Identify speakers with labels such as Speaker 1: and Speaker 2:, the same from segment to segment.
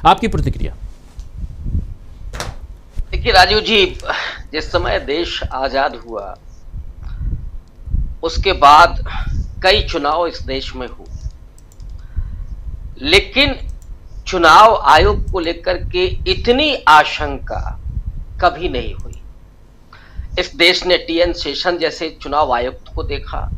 Speaker 1: आपकी प्रतिक्रिया।
Speaker 2: देखिए राजीव जी, जिस समय देश आजाद हुआ उसके बाद कई चुनाव इस देश में हुए, लेकिन चुनाव आयोग को लेकर के इतनी आशंका कभी नहीं हुई। इस देश ने टीएन शेषन जैसे चुनाव आयुक्त को देखा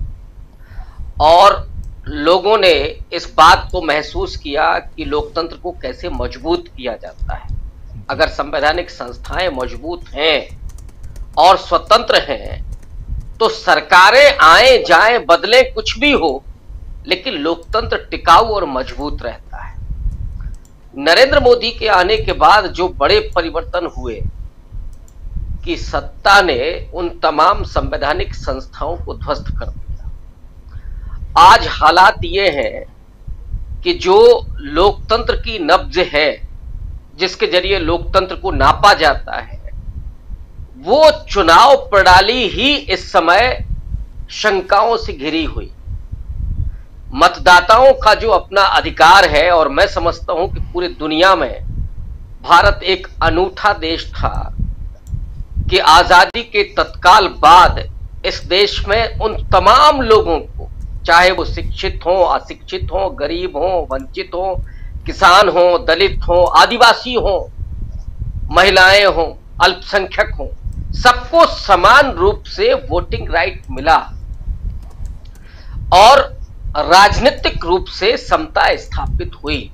Speaker 2: और लोगों ने इस बात को महसूस किया कि लोकतंत्र को कैसे मजबूत किया जाता है। अगर संवैधानिक संस्थाएं मजबूत हैं और स्वतंत्र हैं तो सरकारें आए जाएं बदलें कुछ भी हो, लेकिन लोकतंत्र टिकाऊ और मजबूत रहता है। नरेंद्र मोदी के आने के बाद जो बड़े परिवर्तन हुए कि सत्ता ने उन तमाम संवैधानिक संस्थाओं को ध्वस्त कर दिया। आज हालात ये हैं कि जो लोकतंत्र की नब्ज है, जिसके जरिए लोकतंत्र को नापा जाता है, वो चुनाव प्रणाली ही इस समय शंकाओं से घिरी हुई। मतदाताओं का जो अपना अधिकार है, और मैं समझता हूं कि पूरी दुनिया में भारत एक अनूठा देश था कि आजादी के तत्काल बाद इस देश में उन तमाम लोगों को, चाहे वो शिक्षित हो, अशिक्षित हो, गरीब हो, वंचित हो, किसान हो, दलित हो, आदिवासी हो, महिलाएं हो, अल्पसंख्यक हो, सबको समान रूप से वोटिंग राइट मिला और राजनीतिक रूप से समता स्थापित हुई।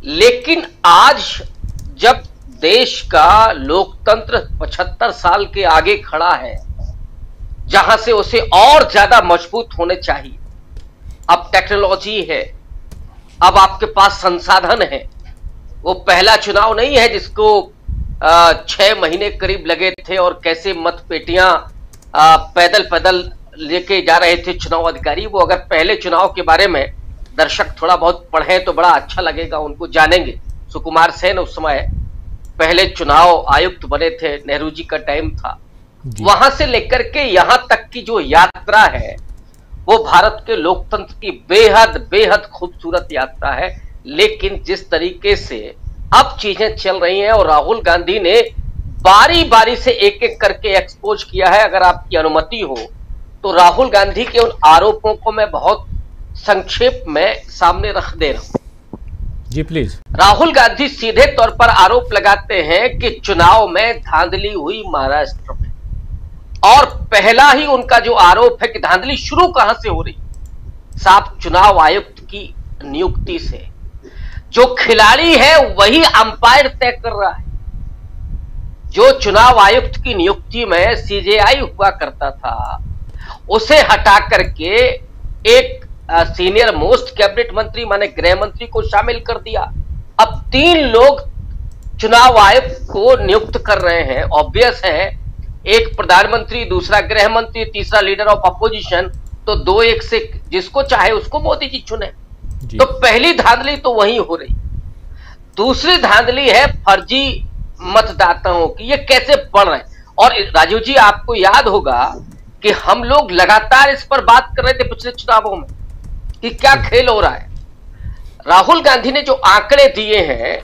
Speaker 2: लेकिन आज जब देश का लोकतंत्र 75 साल के आगे खड़ा है, जहां से उसे और ज्यादा मजबूत होने चाहिए, अब टेक्नोलॉजी है, अब आपके पास संसाधन है। वो पहला चुनाव नहीं है जिसको 6 महीने करीब लगे थे और कैसे मतपेटियां पैदल पैदल लेके जा रहे थे चुनाव अधिकारी। वो अगर पहले चुनाव के बारे में दर्शक थोड़ा बहुत पढ़ें तो बड़ा अच्छा लगेगा, उनको जानेंगे। सुकुमार सेन उस समय पहले चुनाव आयुक्त बने थे, नेहरू जी का टाइम था। वहां से लेकर के यहां तक की जो यात्रा है वो भारत के लोकतंत्र की बेहद बेहद खूबसूरत यात्रा है। लेकिन जिस तरीके से अब चीजें चल रही हैं, और राहुल गांधी ने बारी बारी से एक एक करके एक्सपोज किया है, अगर आपकी अनुमति हो तो राहुल गांधी के उन आरोपों को मैं बहुत संक्षेप में सामने रख दे रहा हूं।
Speaker 1: जी प्लीज।
Speaker 2: राहुल गांधी सीधे तौर पर आरोप लगाते हैं कि चुनाव में धांधली हुई महाराष्ट्र में, और पहला ही उनका जो आरोप है कि धांधली शुरू कहां से हो रही, साफ चुनाव आयुक्त की नियुक्ति से। जो खिलाड़ी है वही अंपायर तय कर रहा है। जो चुनाव आयुक्त की नियुक्ति में सीजेआई हुआ करता था, उसे हटा करके एक सीनियर मोस्ट कैबिनेट मंत्री माने गृह मंत्री को शामिल कर दिया। अब 3 लोग चुनाव आयुक्त को नियुक्त कर रहे हैं। ऑब्वियस है, एक प्रधानमंत्री, दूसरा गृह मंत्री, तीसरा लीडर ऑफ अपोजिशन, तो 2-1 से जिसको चाहे उसको मोदी जी चुने। तो पहली धांधली तो वही हो रही। दूसरी धांधली है फर्जी मतदाताओं की। ये कैसे बढ़ रहे हैं? और राजीव जी, आपको याद होगा कि हम लोग लगातार इस पर बात कर रहे थे पिछले चुनावों में कि क्या खेल हो रहा है। राहुल गांधी ने जो आंकड़े दिए हैं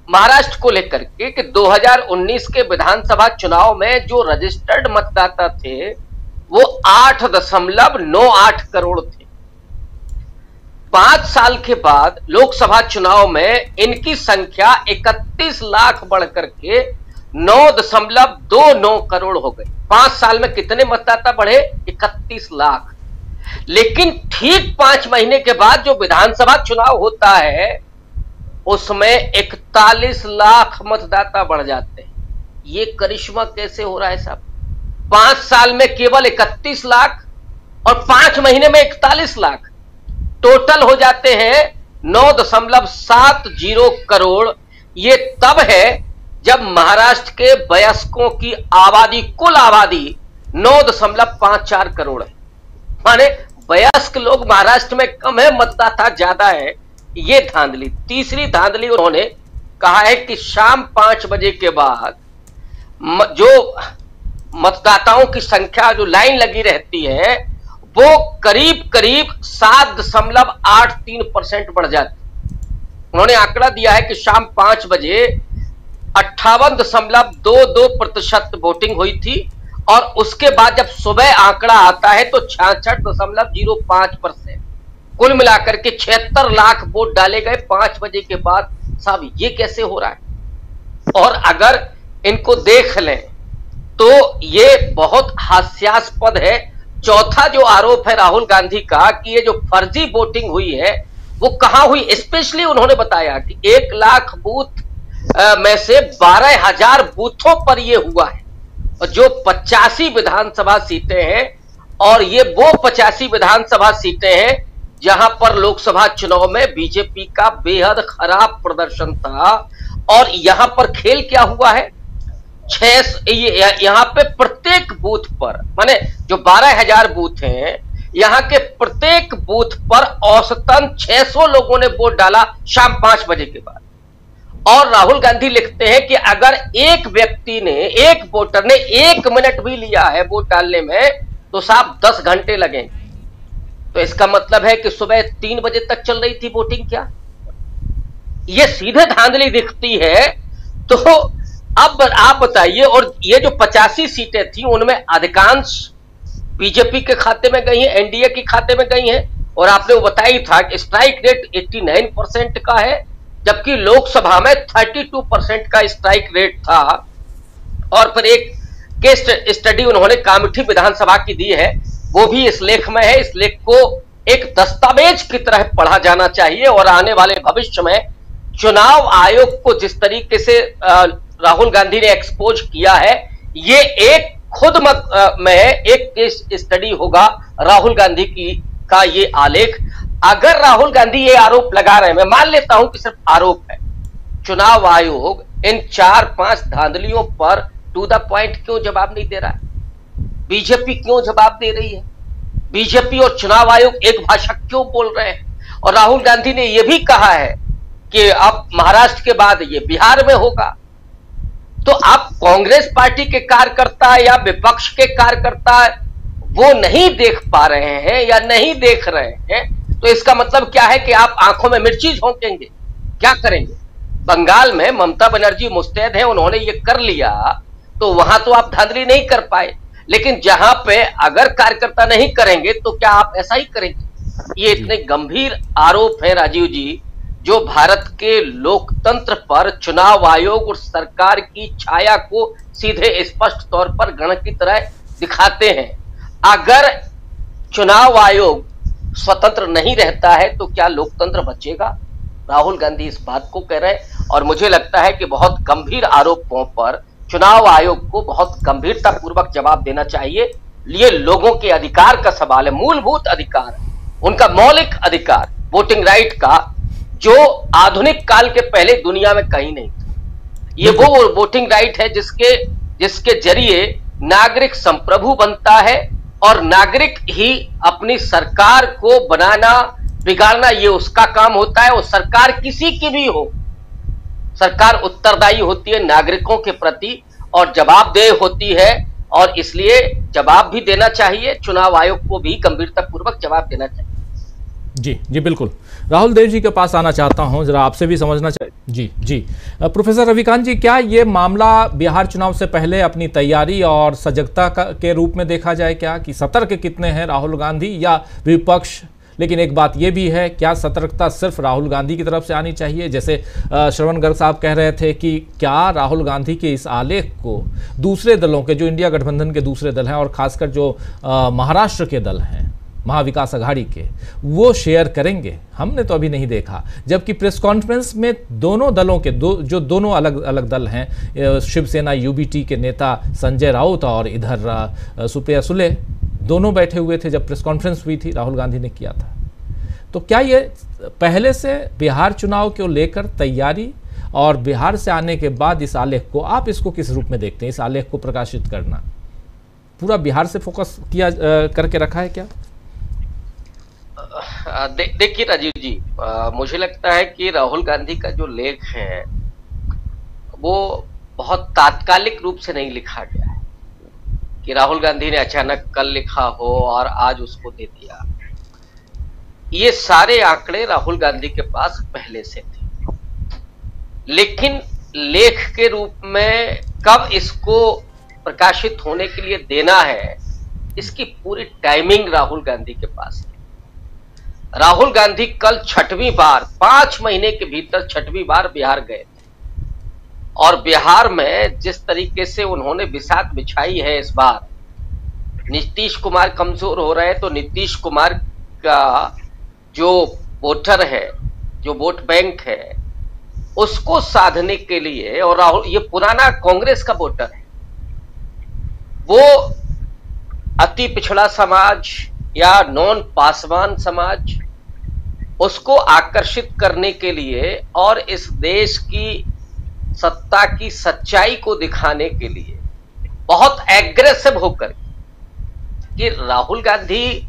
Speaker 2: महाराष्ट्र को लेकर के कि 2019 के विधानसभा चुनाव में जो रजिस्टर्ड मतदाता थे वो 8.98 करोड़ थे। 5 साल के बाद लोकसभा चुनाव में इनकी संख्या 31 लाख बढ़कर के 9.29 करोड़ हो गई। 5 साल में कितने मतदाता बढ़े? 31 लाख। लेकिन ठीक 5 महीने के बाद जो विधानसभा चुनाव होता है उसमें 41 लाख मतदाता बढ़ जाते हैं। ये करिश्मा कैसे हो रहा है साहब? 5 साल में केवल 31 लाख और 5 महीने में 41 लाख, टोटल हो जाते हैं 9.70 करोड़। ये तब है जब महाराष्ट्र के वयस्कों की आबादी, कुल आबादी 9.54 करोड़ है। माने वयस्क लोग महाराष्ट्र में कम है, मतदाता ज्यादा है। ये धांधली। तीसरी धांधली उन्होंने कहा है कि शाम 5 बजे के बाद जो मतदाताओं की संख्या, जो लाइन लगी रहती है, वो करीब करीब 7.83% बढ़ जाती। उन्होंने आंकड़ा दिया है कि शाम 5 बजे 58.22% वोटिंग हुई थी, और उसके बाद जब सुबह आंकड़ा आता है तो 66.05%। कुल मिलाकर के 76 लाख वोट डाले गए 5 बजे के बाद। साहब ये कैसे हो रहा है? और अगर इनको देख लें तो ये बहुत हास्यास्पद है। चौथा जो आरोप है राहुल गांधी का कि ये जो फर्जी वोटिंग हुई है वो कहां हुई, स्पेशली उन्होंने बताया कि 1 लाख बूथ में से 12,000 बूथों पर ये हुआ है, और जो 85 विधानसभा सीटें हैं, और ये वो 85 विधानसभा सीटें हैं जहां पर लोकसभा चुनाव में बीजेपी का बेहद खराब प्रदर्शन था। और यहां पर खेल क्या हुआ है, यहां पे प्रत्येक बूथ पर, माने जो 12,000 बूथ हैं, यहां के प्रत्येक बूथ पर औसतन 600 लोगों ने वोट डाला शाम 5 बजे के बाद। और राहुल गांधी लिखते हैं कि अगर एक व्यक्ति ने, एक वोटर ने 1 मिनट भी लिया है वोट डालने में तो साहब 10 घंटे लगेंगे। तो इसका मतलब है कि सुबह 3 बजे तक चल रही थी वोटिंग क्या? ये सीधे धांधली दिखती है। तो अब आप बताइए, और ये जो 85 सीटें थी उनमें अधिकांश बीजेपी के खाते में गई हैं, एनडीए के खाते में गई हैं। और आपने वो बताया था कि स्ट्राइक रेट 89% का है, जबकि लोकसभा में 32% का स्ट्राइक रेट था। और फिर एक केस स्टडी उन्होंने कामेठी विधानसभा की दी है, वो भी इस लेख में है। इस लेख को एक दस्तावेज की तरह पढ़ा जाना चाहिए, और आने वाले भविष्य में चुनाव आयोग को जिस तरीके से राहुल गांधी ने एक्सपोज किया है, ये एक खुद में एक केस स्टडी होगा राहुल गांधी का ये आलेख। अगर राहुल गांधी ये आरोप लगा रहे हैं, मैं मान लेता हूं कि सिर्फ आरोप है, चुनाव आयोग इन 4-5 धांधलियों पर टू द पॉइंट क्यों जवाब नहीं दे रहा है? बीजेपी क्यों जवाब दे रही है? बीजेपी और चुनाव आयोग एक भाषा क्यों बोल रहे हैं? और राहुल गांधी ने यह भी कहा है कि अब महाराष्ट्र के बाद ये बिहार में होगा। तो आप कांग्रेस पार्टी के कार्यकर्ता या विपक्ष के कार्यकर्ता वो नहीं देख पा रहे हैं या नहीं देख रहे हैं, तो इसका मतलब क्या है कि आप आंखों में मिर्ची झोंकेंगे? क्या करेंगे? बंगाल में ममता बनर्जी मुस्तैद है, उन्होंने ये कर लिया, तो वहां तो आप धांधली नहीं कर पाए। लेकिन जहां पे अगर कार्यकर्ता नहीं करेंगे तो क्या आप ऐसा ही करेंगे? ये इतने गंभीर आरोप है राजीव जी, जो भारत के लोकतंत्र पर चुनाव आयोग और सरकार की छाया को सीधे स्पष्ट तौर पर गण की तरह दिखाते हैं। अगर चुनाव आयोग स्वतंत्र नहीं रहता है तो क्या लोकतंत्र बचेगा? राहुल गांधी इस बात को कह रहे हैं, और मुझे लगता है कि बहुत गंभीर आरोपों पर चुनाव आयोग को बहुत गंभीरता पूर्वक जवाब देना चाहिए। ये लोगों के अधिकार का सवाल है, मूलभूत अधिकार, उनका मौलिक अधिकार, वोटिंग राइट का, जो आधुनिक काल के पहले दुनिया में कहीं नहीं था। ये वो वोटिंग राइट है जिसके जरिए नागरिक संप्रभु बनता है, और नागरिक ही अपनी सरकार को बनाना बिगाड़ना ये उसका काम होता है। और सरकार किसी की भी हो, सरकार उत्तरदायी होती है नागरिकों के प्रति और जवाबदेह होती है, और इसलिए जवाब भी देना चाहिए, चुनाव आयोग को भी गंभीरतापूर्वक जवाब देना चाहिए।
Speaker 1: जी जी बिल्कुल। राहुल देव जी के पास आना चाहता हूं, जरा आपसे भी समझना चाहिए। जी जी प्रोफेसर रविकांत जी, क्या ये मामला बिहार चुनाव से पहले अपनी तैयारी और सजगता के रूप में देखा जाए क्या, कि सतर्क कितने हैं राहुल गांधी या विपक्ष? लेकिन एक बात यह भी है, क्या सतर्कता सिर्फ राहुल गांधी की तरफ से आनी चाहिए? जैसे श्रवण गर्ग साहब कह रहे थे कि क्या राहुल गांधी के इस आलेख को दूसरे दलों के, जो इंडिया गठबंधन के दूसरे दल हैं और खासकर जो महाराष्ट्र के दल हैं, महाविकास अघाड़ी के, वो शेयर करेंगे? हमने तो अभी नहीं देखा। जबकि प्रेस कॉन्फ्रेंस में दोनों दलों के जो दोनों अलग अलग दल हैं, शिवसेना यूबीटी के नेता संजय राउत और इधर सुप्रिया सुले, दोनों बैठे हुए थे जब प्रेस कॉन्फ्रेंस हुई थी, राहुल गांधी ने किया था। तो क्या ये पहले से बिहार चुनाव को लेकर तैयारी, और बिहार से आने के बाद इस आलेख को, आप इसको किस रूप में देखते हैं? इस आलेख को प्रकाशित करना पूरा बिहार से फोकस किया करके रखा है क्या?
Speaker 2: देखिए राजीव जी, मुझे लगता है कि राहुल गांधी का जो लेख है वो बहुत तात्कालिक रूप से नहीं लिखा गया है कि राहुल गांधी ने अचानक कल लिखा हो और आज उसको दे दिया। ये सारे आंकड़े राहुल गांधी के पास पहले से थे, लेकिन लेख के रूप में कब इसको प्रकाशित होने के लिए देना है, इसकी पूरी टाइमिंग राहुल गांधी के पास है। राहुल गांधी कल 6वीं बार, 5 महीने के भीतर 6वीं बार बिहार गए थे, और बिहार में जिस तरीके से उन्होंने बिसात बिछाई है इस बार, नीतीश कुमार कमजोर हो रहे हैं, तो नीतीश कुमार का जो वोटर है, जो वोट बैंक है, उसको साधने के लिए, और राहुल ये पुराना कांग्रेस का वोटर है, वो अति पिछड़ा समाज या नॉन पासवान समाज, उसको आकर्षित करने के लिए और इस देश की सत्ता की सच्चाई को दिखाने के लिए बहुत एग्रेसिव होकर कि राहुल गांधी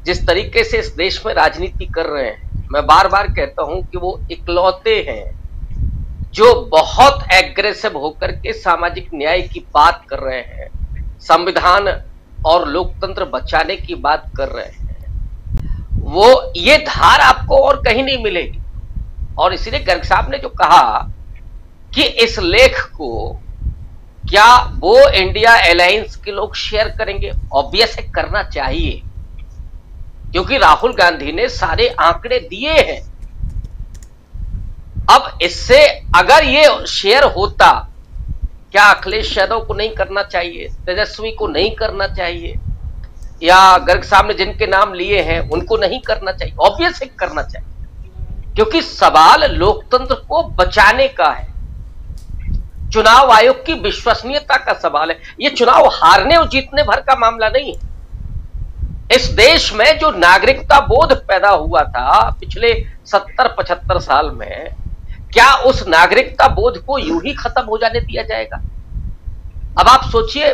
Speaker 2: जिस तरीके से इस देश में राजनीति कर रहे हैं, मैं बार बार कहता हूं कि वो इकलौते हैं जो बहुत एग्रेसिव होकर के सामाजिक न्याय की बात कर रहे हैं, संविधान और लोकतंत्र बचाने की बात कर रहे हैं। वो ये धार आपको और कहीं नहीं मिलेगी। और इसीलिए गर्ग साहब ने जो कहा कि इस लेख को क्या वो इंडिया अलायंस के लोग शेयर करेंगे, ऑब्वियस है करना चाहिए, क्योंकि राहुल गांधी ने सारे आंकड़े दिए हैं। अब इससे अगर ये शेयर होता, क्या अखिलेश यादव को नहीं करना चाहिए, तेजस्वी को नहीं करना चाहिए, या गर्ग साहब ने जिनके नाम लिए हैं उनको नहीं करना चाहिए? ऑब्वियस है करना चाहिए, क्योंकि सवाल लोकतंत्र को बचाने का है, चुनाव आयोग की विश्वसनीयता का सवाल है। ये चुनाव हारने और जीतने भर का मामला नहीं है। इस देश में जो नागरिकता बोध पैदा हुआ था पिछले 70-75 साल में, क्या उस नागरिकता बोध को यूं ही खत्म हो जाने दिया जाएगा? अब आप सोचिए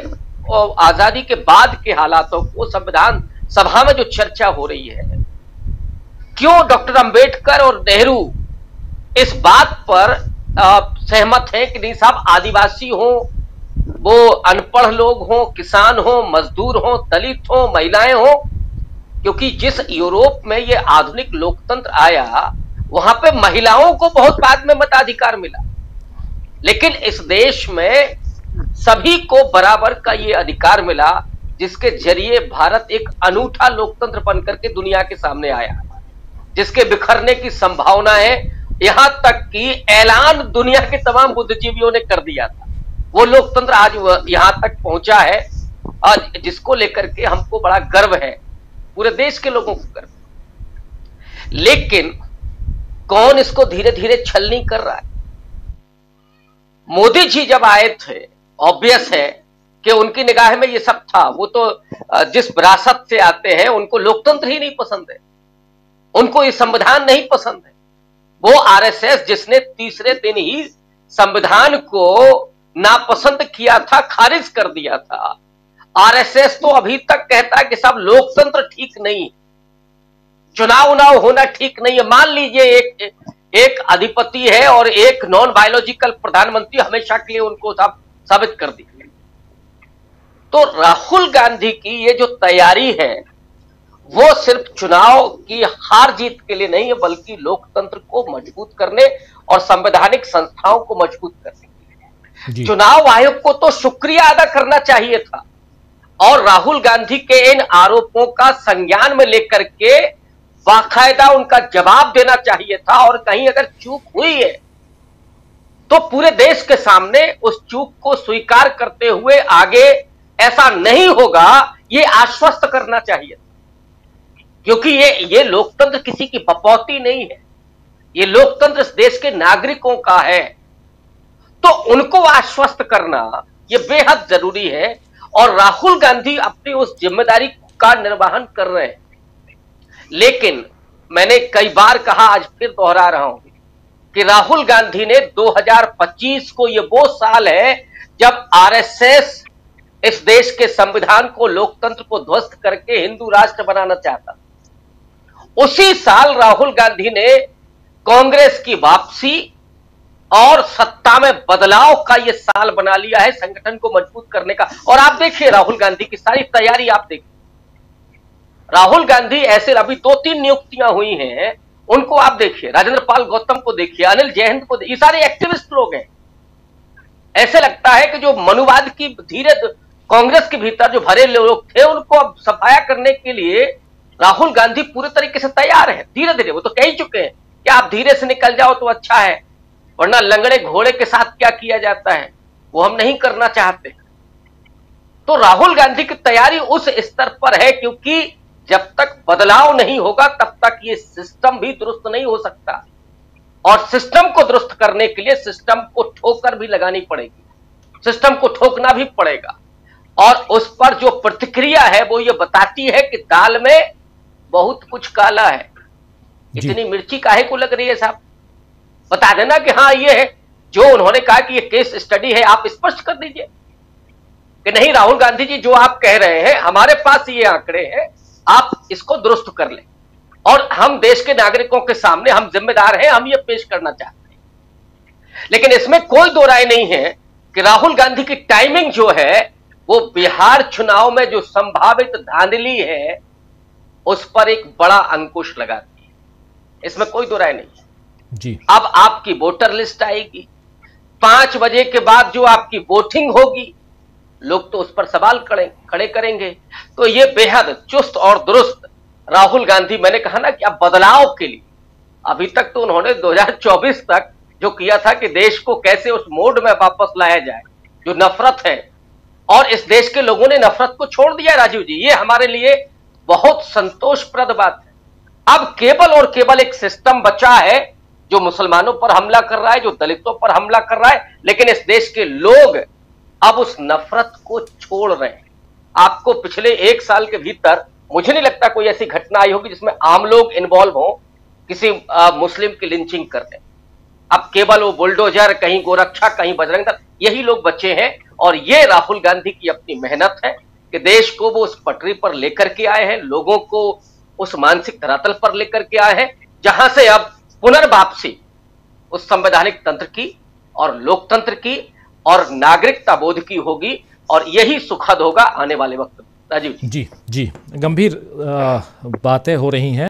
Speaker 2: आजादी के बाद के हालातों को, संविधान सभा में जो चर्चा हो रही है, क्यों डॉक्टर अंबेडकर और नेहरू इस बात पर सहमत हैं कि नहीं साहब, आदिवासी हो, वो अनपढ़ लोग हो, किसान हो, मजदूर हो, दलित हो, महिलाएं हो, क्योंकि जिस यूरोप में ये आधुनिक लोकतंत्र आया वहां पे महिलाओं को बहुत बाद में मताधिकार मिला, लेकिन इस देश में सभी को बराबर का ये अधिकार मिला, जिसके जरिए भारत एक अनूठा लोकतंत्र बनकर के दुनिया के सामने आया, जिसके बिखरने की संभावना है। यहां तक कि ऐलान दुनिया के तमाम बुद्धिजीवियों ने कर दिया था। वो लोकतंत्र आज यहां तक पहुंचा है, और जिसको लेकर के हमको बड़ा गर्व है, पूरे देश के लोगों को गर्व। लेकिन कौन इसको धीरे धीरे छलनी कर रहा है? मोदी जी जब आए थे, ऑब्वियस है कि उनकी निगाह में ये सब था। वो तो जिस विरासत से आते हैं उनको लोकतंत्र ही नहीं पसंद है, उनको ये संविधान नहीं पसंद है। वो आरएसएस जिसने तीसरे दिन ही संविधान को नापसंद किया था, खारिज कर दिया था, आरएसएस तो अभी तक कहता है कि सब लोकतंत्र ठीक नहीं, चुनाव होना ठीक नहीं है। मान लीजिए एक अधिपति है और एक नॉन बायोलॉजिकल प्रधानमंत्री, हमेशा के लिए उनको साबित कर दी। तो राहुल गांधी की ये जो तैयारी है वो सिर्फ चुनाव की हार जीत के लिए नहीं है, बल्कि लोकतंत्र को मजबूत करने और संवैधानिक संस्थाओं को मजबूत करने के लिए। चुनाव आयोग को तो शुक्रिया अदा करना चाहिए था और राहुल गांधी के इन आरोपों का संज्ञान में लेकर के बाकायदा उनका जवाब देना चाहिए था। और कहीं अगर चूक हुई है तो पूरे देश के सामने उस चूक को स्वीकार करते हुए आगे ऐसा नहीं होगा, ये आश्वस्त करना चाहिए, क्योंकि ये लोकतंत्र किसी की बपौती नहीं है, ये लोकतंत्र इस देश के नागरिकों का है। तो उनको आश्वस्त करना ये बेहद जरूरी है और राहुल गांधी अपनी उस जिम्मेदारी का निर्वहन कर रहे हैं। लेकिन मैंने कई बार कहा, आज फिर दोहरा रहा हूं कि राहुल गांधी ने 2025 को, ये वो साल है जब आरएसएस इस देश के संविधान को, लोकतंत्र को ध्वस्त करके हिंदू राष्ट्र बनाना चाहता। उसी साल राहुल गांधी ने कांग्रेस की वापसी और सत्ता में बदलाव का यह साल बना लिया है, संगठन को मजबूत करने का। और आप देखिए राहुल गांधी की सारी तैयारी, आप देखिए राहुल गांधी ऐसे, अभी 2-3 नियुक्तियां हुई हैं उनको आप देखिए, राजेंद्र पाल गौतम को देखिए, अनिल जयहिंद को देखिए, ये सारे एक्टिविस्ट लोग हैं। ऐसे लगता है कि जो मनुवाद की धीरे कांग्रेस के भीतर जो भरे लोग थे, उनको अब सफाया करने के लिए राहुल गांधी पूरे तरीके से तैयार है। धीरे धीरे वो तो कह ही चुके हैं कि आप धीरे से निकल जाओ तो अच्छा है, वरना लंगड़े घोड़े के साथ क्या किया जाता है वो हम नहीं करना चाहते। तो राहुल गांधी की तैयारी उस स्तर पर है, क्योंकि जब तक बदलाव नहीं होगा तब तक ये सिस्टम भी दुरुस्त नहीं हो सकता, और सिस्टम को दुरुस्त करने के लिए सिस्टम को ठोकर भी लगानी पड़ेगी, सिस्टम को ठोकना भी पड़ेगा। और उस पर जो प्रतिक्रिया है वो ये बताती है कि दाल में बहुत कुछ काला है। इतनी मिर्ची काहे को लग रही है साहब? बता देना कि हाँ ये है जो उन्होंने कहा कि ये केस स्टडी है, आप स्पष्ट कर दीजिए कि नहीं राहुल गांधी जी जो आप कह रहे हैं हमारे पास ये आंकड़े हैं, आप इसको दुरुस्त कर लें और हम देश के नागरिकों के सामने हम जिम्मेदार हैं, हम ये पेश करना चाहते हैं। लेकिन इसमें कोई दो राय नहीं है कि राहुल गांधी की टाइमिंग जो है वो बिहार चुनाव में जो संभावित धांधली है उस पर एक बड़ा अंकुश लगाती है, इसमें कोई दो राय नहीं जी। अब आपकी वोटर लिस्ट आएगी, 5 बजे के बाद जो आपकी वोटिंग होगी, लोग तो उस पर सवाल खड़े करेंगे। तो ये बेहद चुस्त और दुरुस्त राहुल गांधी, मैंने कहा ना कि अब बदलाव के लिए, अभी तक तो उन्होंने 2024 तक जो किया था कि देश को कैसे उस मोड में वापस लाया जाए जो नफरत है, और इस देश के लोगों ने नफरत को छोड़ दिया राजीव जी, ये हमारे लिए बहुत संतोषप्रद बात है। अब केवल और केवल एक सिस्टम बचा है जो मुसलमानों पर हमला कर रहा है, जो दलितों पर हमला कर रहा है, लेकिन इस देश के लोग अब उस नफरत को छोड़ रहे हैं। आपको पिछले 1 साल के भीतर मुझे नहीं लगता कोई ऐसी घटना आई होगी जिसमें आम लोग इन्वॉल्व हो किसी मुस्लिम की लिंचिंग करने। अब केवल वो बुलडोजर, कहीं गोरक्षा, कहीं बजरंग दल, यही लोग बचे हैं। और ये राहुल गांधी की अपनी मेहनत है कि देश को वो उस पटरी पर लेकर के आए हैं, लोगों को उस मानसिक धरातल पर लेकर के आए हैं जहां से अब पुनर्वापसी उस संवैधानिक तंत्र की और लोकतंत्र की और नागरिकता बोध की होगी, और यही सुखद होगा आने वाले वक्त में। राजीव जी
Speaker 1: जी, गंभीर बातें हो रही हैं।